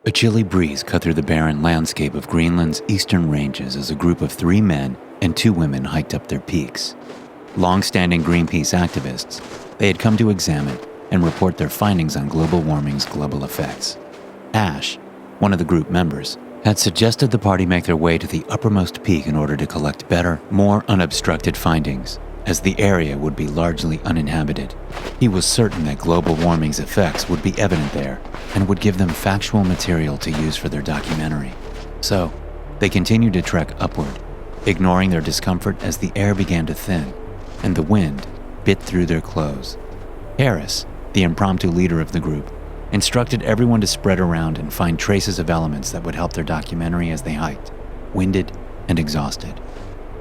A chilly breeze cut through the barren landscape of Greenland's eastern ranges as a group of 3 men and 2 women hiked up their peaks. Long-standing Greenpeace activists, they had come to examine and report their findings on global warming's global effects. Ash, one of the group members, had suggested the party make their way to the uppermost peak in order to collect better, more unobstructed findings, as the area would be largely uninhabited. He was certain that global warming's effects would be evident there and would give them factual material to use for their documentary. So, they continued to trek upward, ignoring their discomfort as the air began to thin and the wind bit through their clothes. Harris, the impromptu leader of the group, instructed everyone to spread around and find traces of elements that would help their documentary as they hiked, winded and exhausted.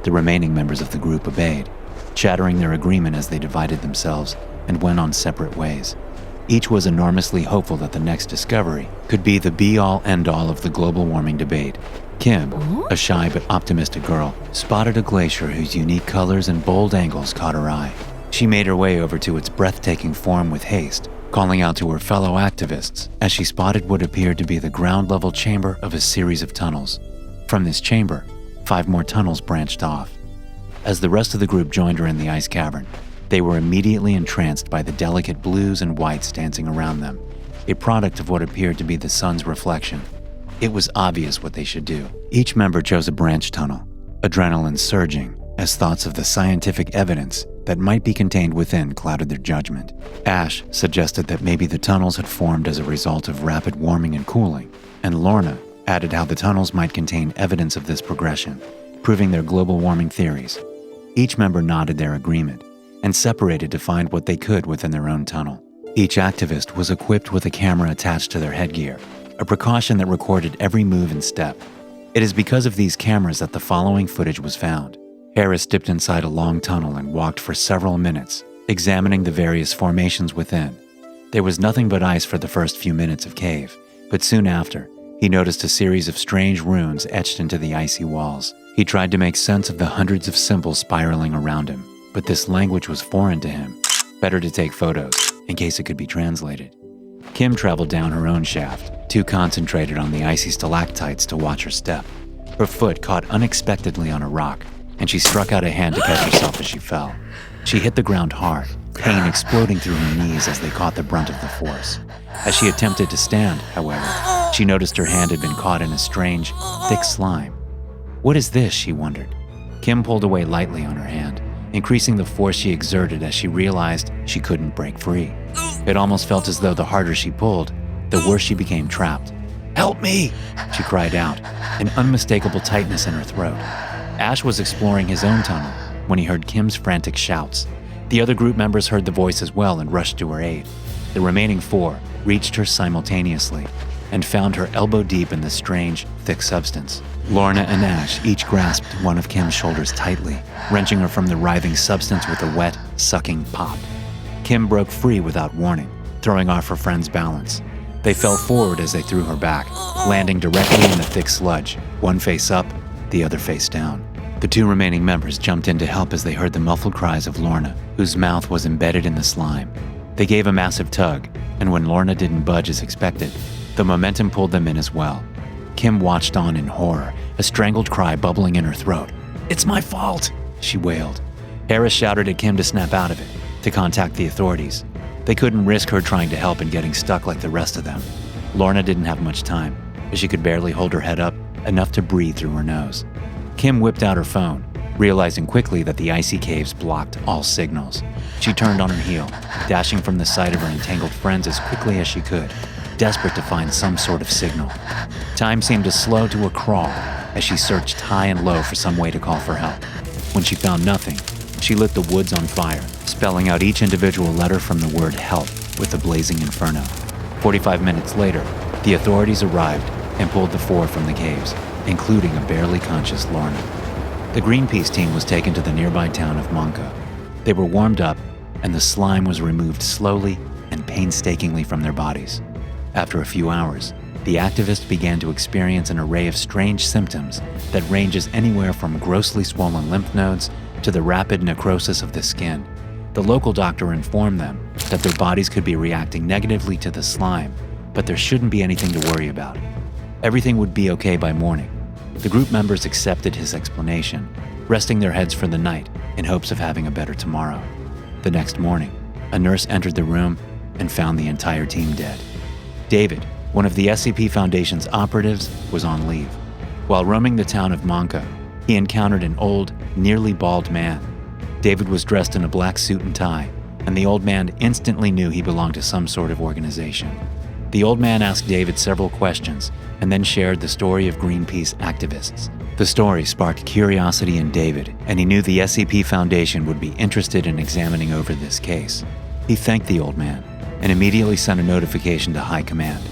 The remaining members of the group obeyed, chattering their agreement as they divided themselves and went on separate ways. Each was enormously hopeful that the next discovery could be the be-all, end-all of the global warming debate. Kim, a shy but optimistic girl, spotted a glacier whose unique colors and bold angles caught her eye. She made her way over to its breathtaking form with haste, calling out to her fellow activists as she spotted what appeared to be the ground-level chamber of a series of tunnels. From this chamber, 5 more tunnels branched off. As the rest of the group joined her in the ice cavern, they were immediately entranced by the delicate blues and whites dancing around them, a product of what appeared to be the sun's reflection. It was obvious what they should do. Each member chose a branch tunnel, adrenaline surging as thoughts of the scientific evidence that might be contained within clouded their judgment. Ash suggested that maybe the tunnels had formed as a result of rapid warming and cooling, and Lorna added how the tunnels might contain evidence of this progression, proving their global warming theories. Each member nodded their agreement and separated to find what they could within their own tunnel. Each activist was equipped with a camera attached to their headgear, a precaution that recorded every move and step. It is because of these cameras that the following footage was found. Harris dipped inside a long tunnel and walked for several minutes, examining the various formations within. There was nothing but ice for the first few minutes of cave, but soon after, he noticed a series of strange runes etched into the icy walls. He tried to make sense of the hundreds of symbols spiraling around him, but this language was foreign to him. Better to take photos, in case it could be translated. Kim traveled down her own shaft, too concentrated on the icy stalactites to watch her step. Her foot caught unexpectedly on a rock, and she struck out a hand to catch herself as she fell. She hit the ground hard, pain exploding through her knees as they caught the brunt of the force. As she attempted to stand, however, she noticed her hand had been caught in a strange, thick slime. What is this, she wondered. Kim pulled away lightly on her hand, increasing the force she exerted as she realized she couldn't break free. It almost felt as though the harder she pulled, the worse she became trapped. "Help me!" she cried out, an unmistakable tightness in her throat. Ash was exploring his own tunnel when he heard Kim's frantic shouts. The other group members heard the voice as well and rushed to her aid. The remaining 4 reached her simultaneously and found her elbow deep in the strange, thick substance. Lorna and Ash each grasped one of Kim's shoulders tightly, wrenching her from the writhing substance with a wet, sucking pop. Kim broke free without warning, throwing off her friend's balance. They fell forward as they threw her back, landing directly in the thick sludge, one face up, the other face down. The 2 remaining members jumped in to help as they heard the muffled cries of Lorna, whose mouth was embedded in the slime. They gave a massive tug, and when Lorna didn't budge as expected, the momentum pulled them in as well. Kim watched on in horror, a strangled cry bubbling in her throat. "It's my fault," she wailed. Harris shouted at Kim to snap out of it, to contact the authorities. They couldn't risk her trying to help and getting stuck like the rest of them. Lorna didn't have much time, as she could barely hold her head up, enough to breathe through her nose. Kim whipped out her phone, realizing quickly that the icy caves blocked all signals. She turned on her heel, dashing from the sight of her entangled friends as quickly as she could, desperate to find some sort of signal. Time seemed to slow to a crawl as she searched high and low for some way to call for help. When she found nothing, she lit the woods on fire, spelling out each individual letter from the word help with a blazing inferno. 45 minutes later, the authorities arrived and pulled the 4 from the caves, including a barely conscious Lorna. The Greenpeace team was taken to the nearby town of Monka. They were warmed up, and the slime was removed slowly and painstakingly from their bodies. After a few hours, the activists began to experience an array of strange symptoms that ranges anywhere from grossly swollen lymph nodes to the rapid necrosis of the skin. The local doctor informed them that their bodies could be reacting negatively to the slime, but there shouldn't be anything to worry about. Everything would be okay by morning. The group members accepted his explanation, resting their heads for the night in hopes of having a better tomorrow. The next morning, a nurse entered the room and found the entire team dead. David, one of the SCP Foundation's operatives, was on leave. While roaming the town of Manka, he encountered an old, nearly bald man. David was dressed in a black suit and tie, and the old man instantly knew he belonged to some sort of organization. The old man asked David several questions and then shared the story of Greenpeace activists. The story sparked curiosity in David, and he knew the SCP Foundation would be interested in examining over this case. He thanked the old man and immediately sent a notification to High Command.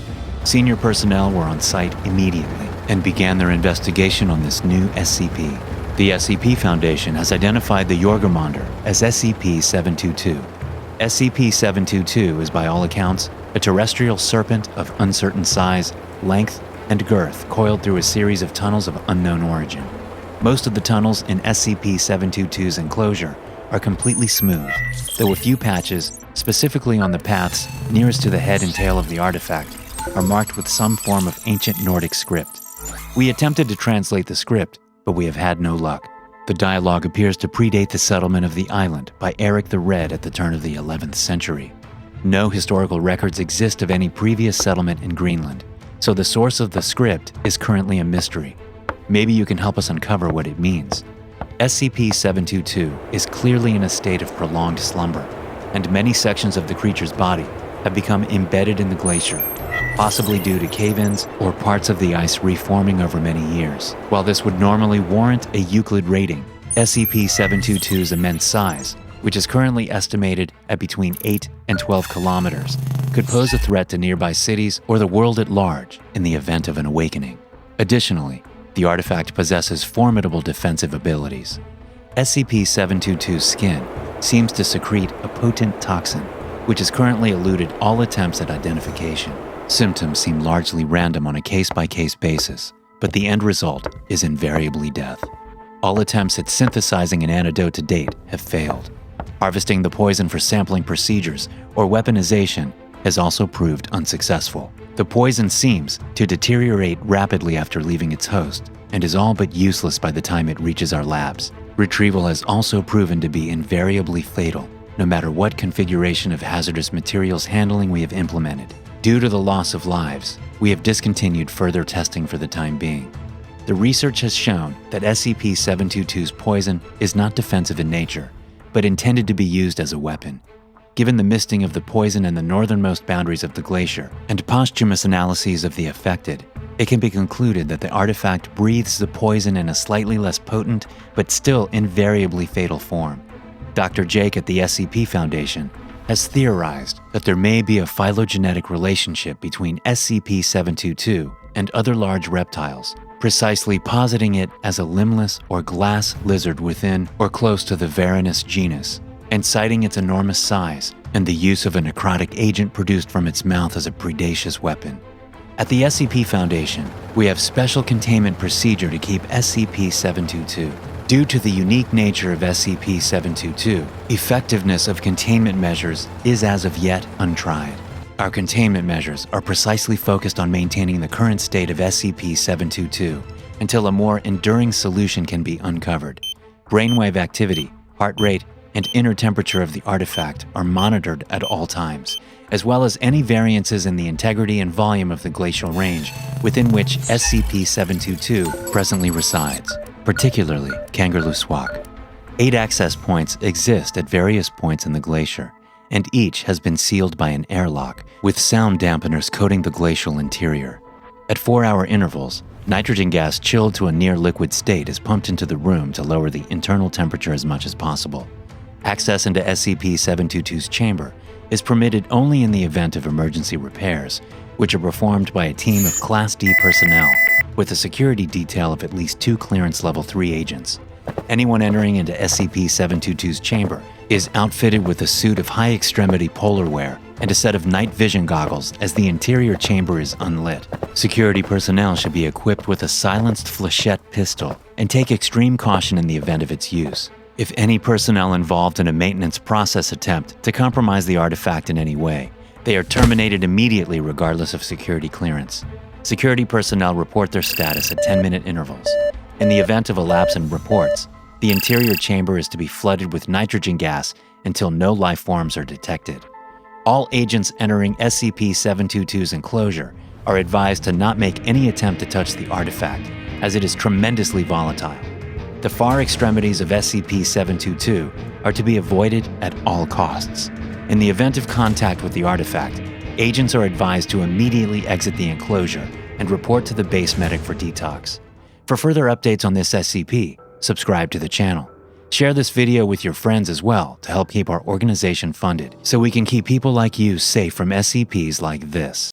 Senior personnel were on site immediately and began their investigation on this new SCP. The SCP Foundation has identified the Jormungandr as SCP-722. SCP-722 is, by all accounts, a terrestrial serpent of uncertain size, length, and girth coiled through a series of tunnels of unknown origin. Most of the tunnels in SCP-722's enclosure are completely smooth, though a few patches, specifically on the paths nearest to the head and tail of the artifact, are marked with some form of ancient Nordic script. We attempted to translate the script, but we have had no luck. The dialogue appears to predate the settlement of the island by Eric the Red at the turn of the 11th century. No historical records exist of any previous settlement in Greenland, so the source of the script is currently a mystery. Maybe you can help us uncover what it means. SCP-722 is clearly in a state of prolonged slumber, and many sections of the creature's body have become embedded in the glacier, possibly due to cave-ins or parts of the ice reforming over many years. While this would normally warrant a Euclid rating, SCP-722's immense size, which is currently estimated at between 8 and 12 kilometers, could pose a threat to nearby cities or the world at large in the event of an awakening. Additionally, the artifact possesses formidable defensive abilities. SCP-722's skin seems to secrete a potent toxin, which has currently eluded all attempts at identification. Symptoms seem largely random on a case-by-case basis, but the end result is invariably death. All attempts at synthesizing an antidote to date have failed. Harvesting the poison for sampling procedures or weaponization has also proved unsuccessful. The poison seems to deteriorate rapidly after leaving its host and is all but useless by the time it reaches our labs. Retrieval has also proven to be invariably fatal, no matter what configuration of hazardous materials handling we have implemented. Due to the loss of lives, we have discontinued further testing for the time being. The research has shown that SCP-722's poison is not defensive in nature, but intended to be used as a weapon. Given the misting of the poison in the northernmost boundaries of the glacier and posthumous analyses of the affected, it can be concluded that the artifact breathes the poison in a slightly less potent but still invariably fatal form. Dr. Jake at the SCP Foundation has theorized that there may be a phylogenetic relationship between SCP-722 and other large reptiles, precisely positing it as a limbless or glass lizard within or close to the Varanus genus, and citing its enormous size and the use of a necrotic agent produced from its mouth as a predaceous weapon. At the SCP Foundation, we have special containment procedure to keep SCP-722. Due to the unique nature of SCP-722, effectiveness of containment measures is as of yet untried. Our containment measures are precisely focused on maintaining the current state of SCP-722 until a more enduring solution can be uncovered. Brainwave activity, heart rate, and inner temperature of the artifact are monitored at all times, as well as any variances in the integrity and volume of the glacial range within which SCP-722 presently resides, particularly Kangerlussuaq. 8 access points exist at various points in the glacier, and each has been sealed by an airlock, with sound dampeners coating the glacial interior. At 4-hour intervals, nitrogen gas chilled to a near-liquid state is pumped into the room to lower the internal temperature as much as possible. Access into SCP-722's chamber is permitted only in the event of emergency repairs, which are performed by a team of Class D personnel with a security detail of at least 2 Clearance Level 3 agents. Anyone entering into SCP-722's chamber is outfitted with a suit of high-extremity polar wear and a set of night vision goggles as the interior chamber is unlit. Security personnel should be equipped with a silenced flechette pistol and take extreme caution in the event of its use. If any personnel involved in a maintenance process attempt to compromise the artifact in any way, They are terminated immediately regardless of security clearance. Security personnel report their status at 10-minute intervals. In the event of a lapse in reports, the interior chamber is to be flooded with nitrogen gas until no life forms are detected. All agents entering SCP-722's enclosure are advised to not make any attempt to touch the artifact, as it is tremendously volatile. The far extremities of SCP-722 are to be avoided at all costs. In the event of contact with the artifact, agents are advised to immediately exit the enclosure and report to the base medic for detox. For further updates on this SCP, subscribe to the channel. Share this video with your friends as well to help keep our organization funded so we can keep people like you safe from SCPs like this.